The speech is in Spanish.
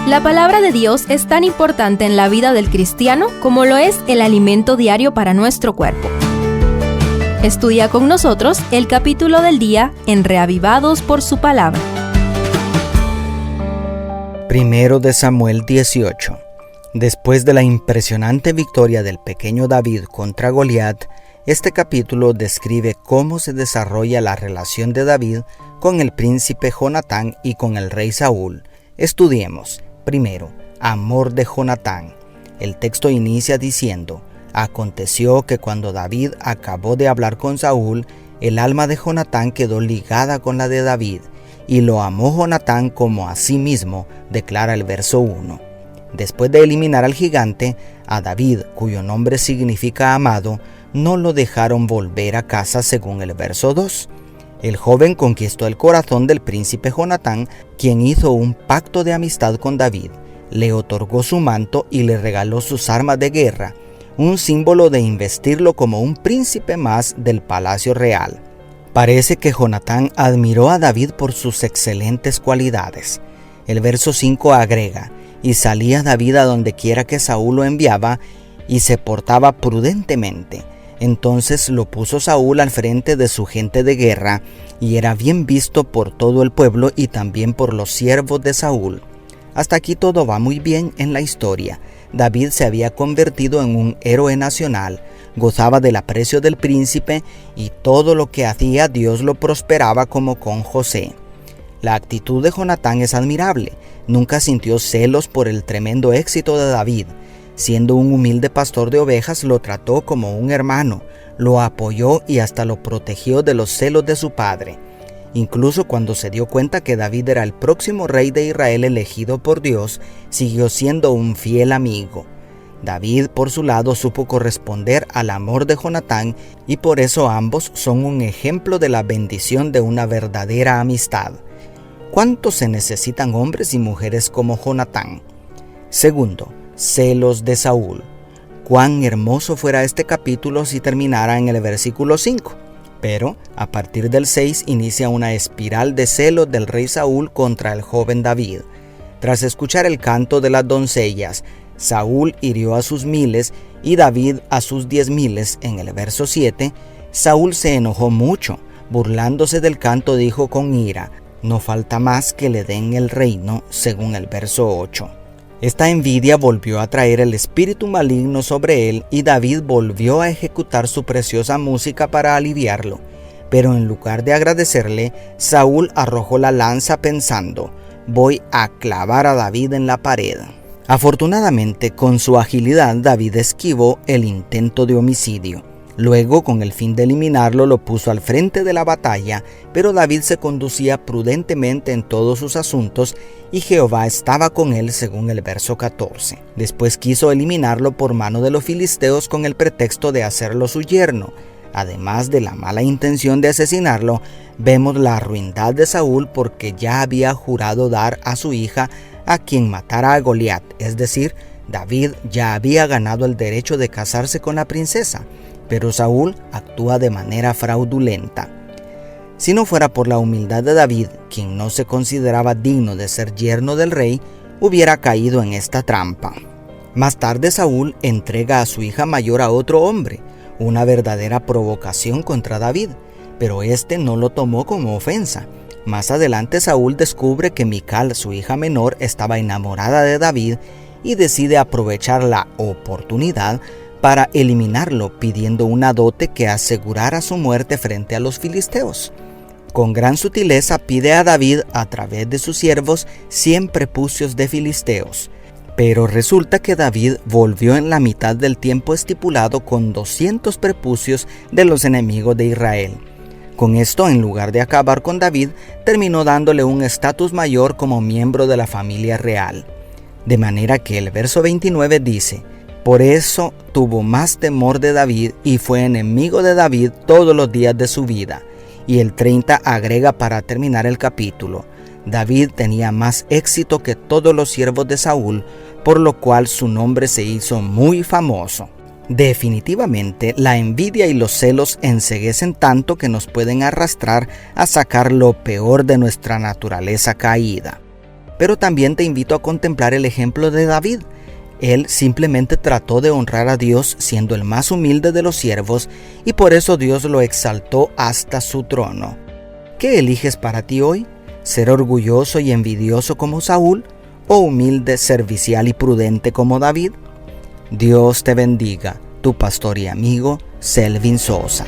La palabra de Dios es tan importante en la vida del cristiano como lo es el alimento diario para nuestro cuerpo. Estudia con nosotros el capítulo del día en Reavivados por su palabra. Primero de Samuel 18. Después de la impresionante victoria del pequeño David contra Goliat, este capítulo describe cómo se desarrolla la relación de David con el príncipe Jonatán y con el rey Saúl. Estudiemos. Primero, amor de Jonatán. El texto inicia diciendo: aconteció que cuando David acabó de hablar con Saúl, el alma de Jonatán quedó ligada con la de David, y lo amó Jonatán como a sí mismo, declara el verso 1. Después de eliminar al gigante, a David, cuyo nombre significa amado, no lo dejaron volver a casa según el verso 2. El joven conquistó el corazón del príncipe Jonatán, quien hizo un pacto de amistad con David, le otorgó su manto y le regaló sus armas de guerra, un símbolo de investirlo como un príncipe más del palacio real. Parece que Jonatán admiró a David por sus excelentes cualidades. El verso 5 agrega: y salía David a donde quiera que Saúl lo enviaba, y se portaba prudentemente. Entonces lo puso Saúl al frente de su gente de guerra, y era bien visto por todo el pueblo y también por los siervos de Saúl. Hasta aquí todo va muy bien en la historia. David se había convertido en un héroe nacional, gozaba del aprecio del príncipe, y todo lo que hacía Dios lo prosperaba como con José. La actitud de Jonatán es admirable. Nunca sintió celos por el tremendo éxito de David. Siendo un humilde pastor de ovejas, lo trató como un hermano, lo apoyó y hasta lo protegió de los celos de su padre. Incluso cuando se dio cuenta que David era el próximo rey de Israel elegido por Dios, siguió siendo un fiel amigo. David, por su lado, supo corresponder al amor de Jonatán, y por eso ambos son un ejemplo de la bendición de una verdadera amistad. ¿Cuántos se necesitan hombres y mujeres como Jonatán? Segundo, celos de Saúl. Cuán hermoso fuera este capítulo si terminara en el versículo 5. Pero a partir del 6 inicia una espiral de celos del rey Saúl contra el joven David. Tras escuchar el canto de las doncellas, Saúl hirió a sus 1000 y David a sus 10,000 en el verso 7. Saúl se enojó mucho. Burlándose del canto, dijo con ira: no falta más que le den el reino, según el verso 8. Esta envidia volvió a traer el espíritu maligno sobre él, y David volvió a ejecutar su preciosa música para aliviarlo. Pero en lugar de agradecerle, Saúl arrojó la lanza pensando: voy a clavar a David en la pared. Afortunadamente, con su agilidad, David esquivó el intento de homicidio. Luego, con el fin de eliminarlo, lo puso al frente de la batalla, pero David se conducía prudentemente en todos sus asuntos, y Jehová estaba con él, según el verso 14. Después quiso eliminarlo por mano de los filisteos con el pretexto de hacerlo su yerno. Además de la mala intención de asesinarlo, vemos la ruindad de Saúl porque ya había jurado dar a su hija a quien matara a Goliat, es decir, David ya había ganado el derecho de casarse con la princesa. Pero Saúl actúa de manera fraudulenta. Si no fuera por la humildad de David, quien no se consideraba digno de ser yerno del rey, hubiera caído en esta trampa. Más tarde Saúl entrega a su hija mayor a otro hombre, una verdadera provocación contra David, pero este no lo tomó como ofensa. Más adelante Saúl descubre que Mical, su hija menor, estaba enamorada de David y decide aprovechar la oportunidad para eliminarlo, pidiendo una dote que asegurara su muerte frente a los filisteos. Con gran sutileza pide a David, a través de sus siervos, 100 prepucios de filisteos. Pero resulta que David volvió en la mitad del tiempo estipulado con 200 prepucios de los enemigos de Israel. Con esto, en lugar de acabar con David, terminó dándole un estatus mayor como miembro de la familia real. De manera que el verso 29 dice: por eso tuvo más temor de David y fue enemigo de David todos los días de su vida. Y el 30 agrega para terminar el capítulo: David tenía más éxito que todos los siervos de Saúl, por lo cual su nombre se hizo muy famoso. Definitivamente, la envidia y los celos enceguecen tanto que nos pueden arrastrar a sacar lo peor de nuestra naturaleza caída. pero también te invito a contemplar el ejemplo de David. Él simplemente trató de honrar a Dios siendo el más humilde de los siervos y por eso Dios lo exaltó hasta su trono. ¿Qué eliges para ti hoy? ¿Ser orgulloso y envidioso como Saúl o humilde, servicial y prudente como David? Dios te bendiga, tu pastor y amigo Selvin Sosa.